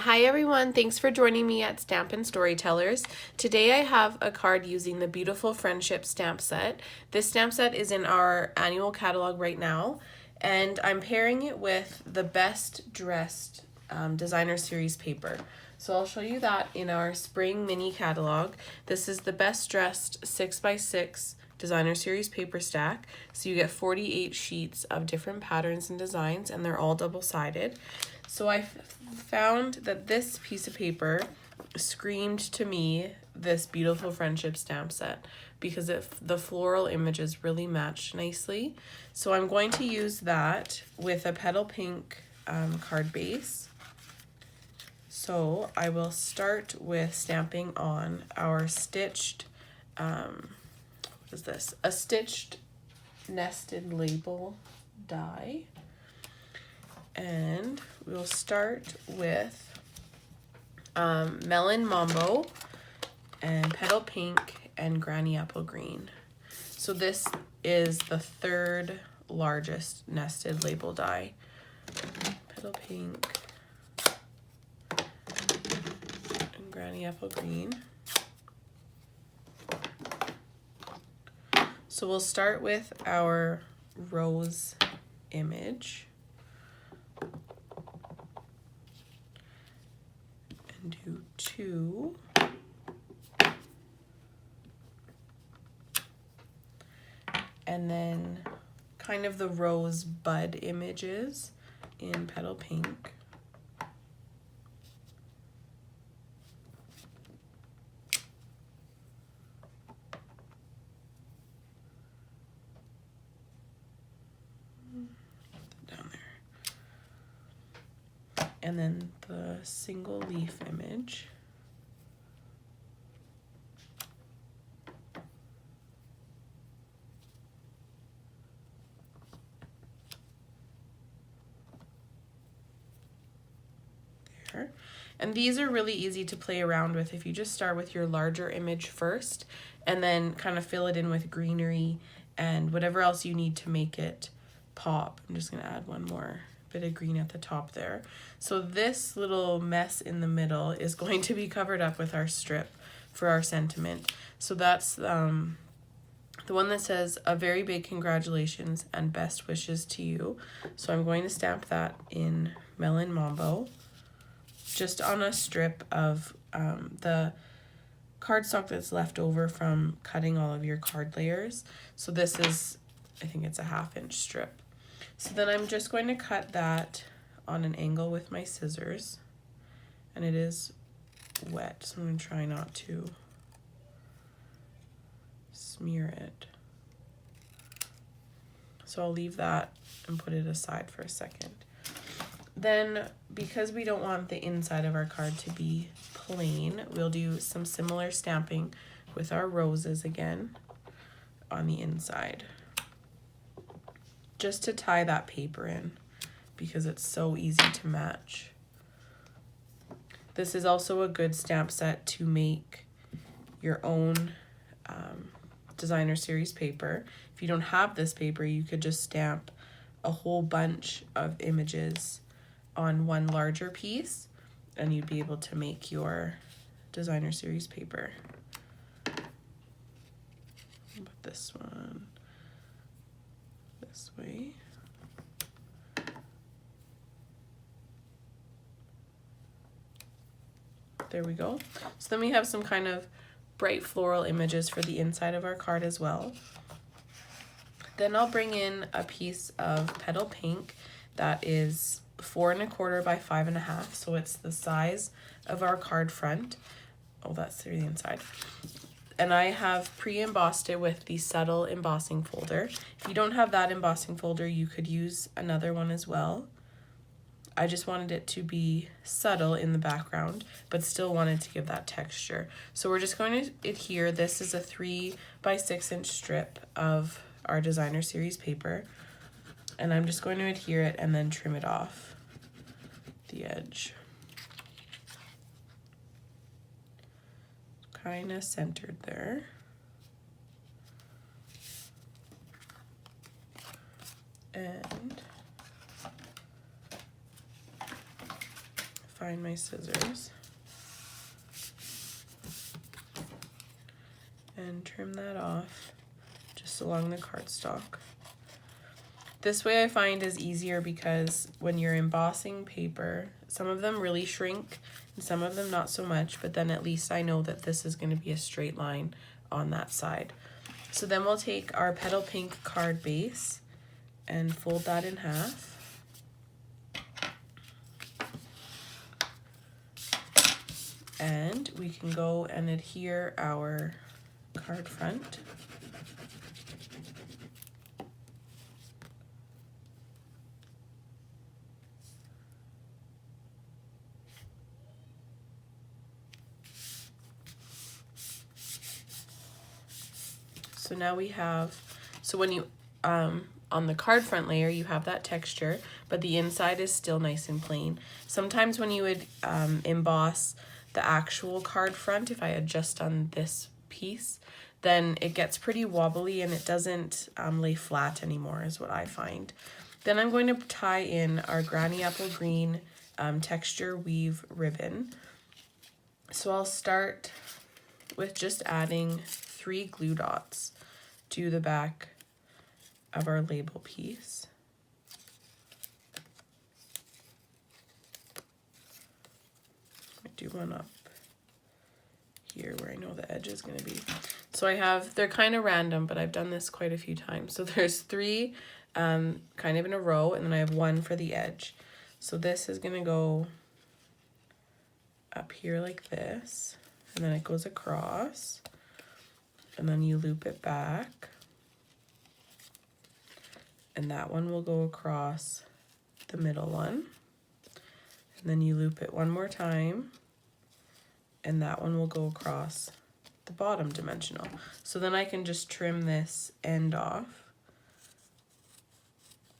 Hi everyone, thanks for joining me at Stampin' Storytellers. Today I have a card using the beautiful Friendship stamp set. This stamp set is in our annual catalog right now, and I'm pairing it with the Best Dressed Designer Series paper. So I'll show you that in our spring mini catalog. This is the Best Dressed 6x6 Designer Series paper stack. So you get 48 sheets of different patterns and designs, and they're all double-sided. So I found that this piece of paper screamed to me this beautiful Friendship stamp set because the floral images really matched nicely. So I'm going to use that with a petal pink card base. So I will start with stamping on our stitched, what is this? A stitched nested label die. And we'll start with Melon Mambo and Petal Pink and Granny Apple Green. So this is the third largest nested label die. Petal Pink and Granny Apple Green. So we'll start with our rose image. Do two, and then kind of the rose bud images in Petal Pink. Down there. And then the single leaf image. There. And these are really easy to play around with if you just start with your larger image first and then kind of fill it in with greenery and whatever else you need to make it pop. I'm just going to add one more bit of green at the top there. So this little mess in the middle is going to be covered up with our strip for our sentiment. So that's the one that says a very big congratulations and best wishes to you. So I'm going to stamp that in Melon Mambo just on a strip of the cardstock that's left over from cutting all of your card layers. So this is, I think it's a 1/2 inch strip. So then I'm just going to cut that on an angle with my scissors, and it is wet, so I'm going to try not to smear it. So I'll leave that and put it aside for a second. Then, because we don't want the inside of our card to be plain, we'll do some similar stamping with our roses again on the inside, just to tie that paper in because it's so easy to match. This is also a good stamp set to make your own designer series paper. If you don't have this paper, you could just stamp a whole bunch of images on one larger piece and you'd be able to make your designer series paper. Put this one this way. There we go. So then we have some kind of bright floral images for the inside of our card as well. Then I'll bring in a piece of Petal Pink that is 4 1/4 by 5 1/2, so it's the size of our card front. Oh, that's through the inside. And I have pre-embossed it with the subtle embossing folder. If you don't have that embossing folder, you could use another one as well. I just wanted it to be subtle in the background, but still wanted to give that texture. So we're just going to adhere. This is a 3 by 6 inch strip of our designer series paper, and I'm just going to adhere it and then trim it off the edge. Kind of centered there. And find my scissors and trim that off just along the cardstock. This way I find is easier because when you're embossing paper, some of them really shrink and some of them not so much, but then at least I know that this is going to be a straight line on that side. So then we'll take our petal pink card base and fold that in half. And we can go and adhere our card front. So now we have, so when you, on the card front layer, you have that texture, but the inside is still nice and plain. Sometimes when you would emboss the actual card front, if I had just done this piece, then it gets pretty wobbly and it doesn't lay flat anymore is what I find. Then I'm going to tie in our Granny Apple Green texture weave ribbon. So I'll start with just adding 3 glue dots to the back of our label piece. I do one up here where I know the edge is going to be. So I have, they're kind of random, but I've done this quite a few times. So there's 3 kind of in a row, and then I have 1 for the edge. So this is going to go up here like this, and then it goes across, and then you loop it back, and that one will go across the middle one, and then you loop it one more time, and that one will go across the bottom dimensional. So then I can just trim this end off,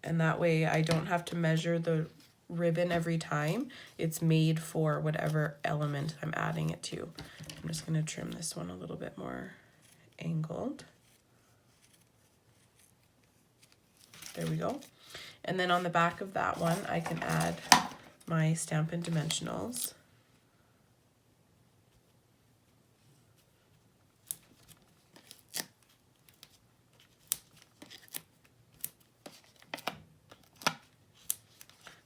and that way I don't have to measure the ribbon every time. It's made for whatever element I'm adding it to. I'm just going to trim this one a little bit more angled. There we go. And then on the back of that one, I can add my Stampin' dimensionals.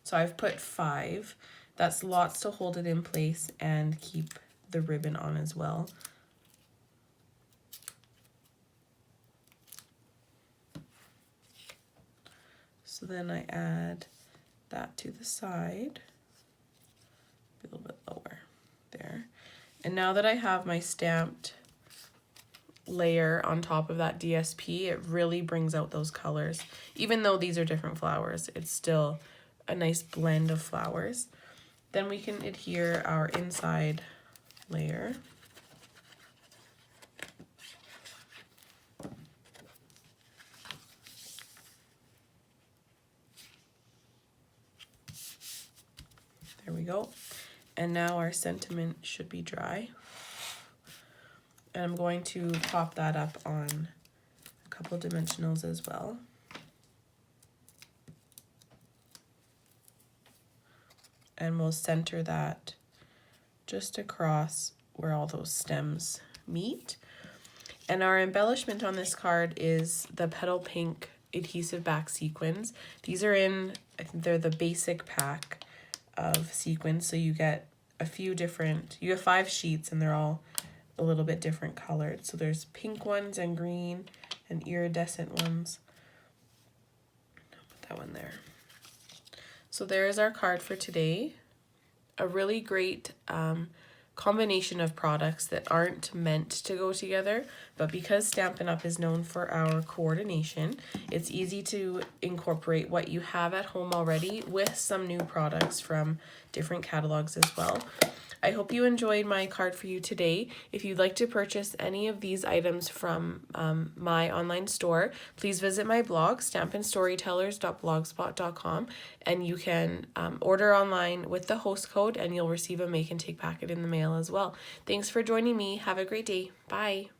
So I've put 5. That's lots to hold it in place and keep the ribbon on as well. So then I add that to the side, a little bit lower there. And now that I have my stamped layer on top of that DSP, it really brings out those colors. Even though these are different flowers, it's still a nice blend of flowers. Then we can adhere our inside layer. There we go. And now our sentiment should be dry. And I'm going to pop that up on a couple dimensionals as well. And we'll center that just across where all those stems meet. And our embellishment on this card is the petal pink adhesive back sequins. These are in, I think they're the basic pack of sequins, so you get a few different, you have 5 sheets and they're all a little bit different colored. So there's pink ones and green and iridescent ones. I'll put that one there. So there's our card for today. A really great combination of products that aren't meant to go together, but because Stampin' Up! Is known for our coordination, it's easy to incorporate what you have at home already with some new products from different catalogs as well. I hope you enjoyed my card for you today. If you'd like to purchase any of these items from my online store, please visit my blog, stampinstorytellers.blogspot.com, and you can order online with the host code and you'll receive a make and take packet in the mail as well. Thanks for joining me. Have a great day. Bye.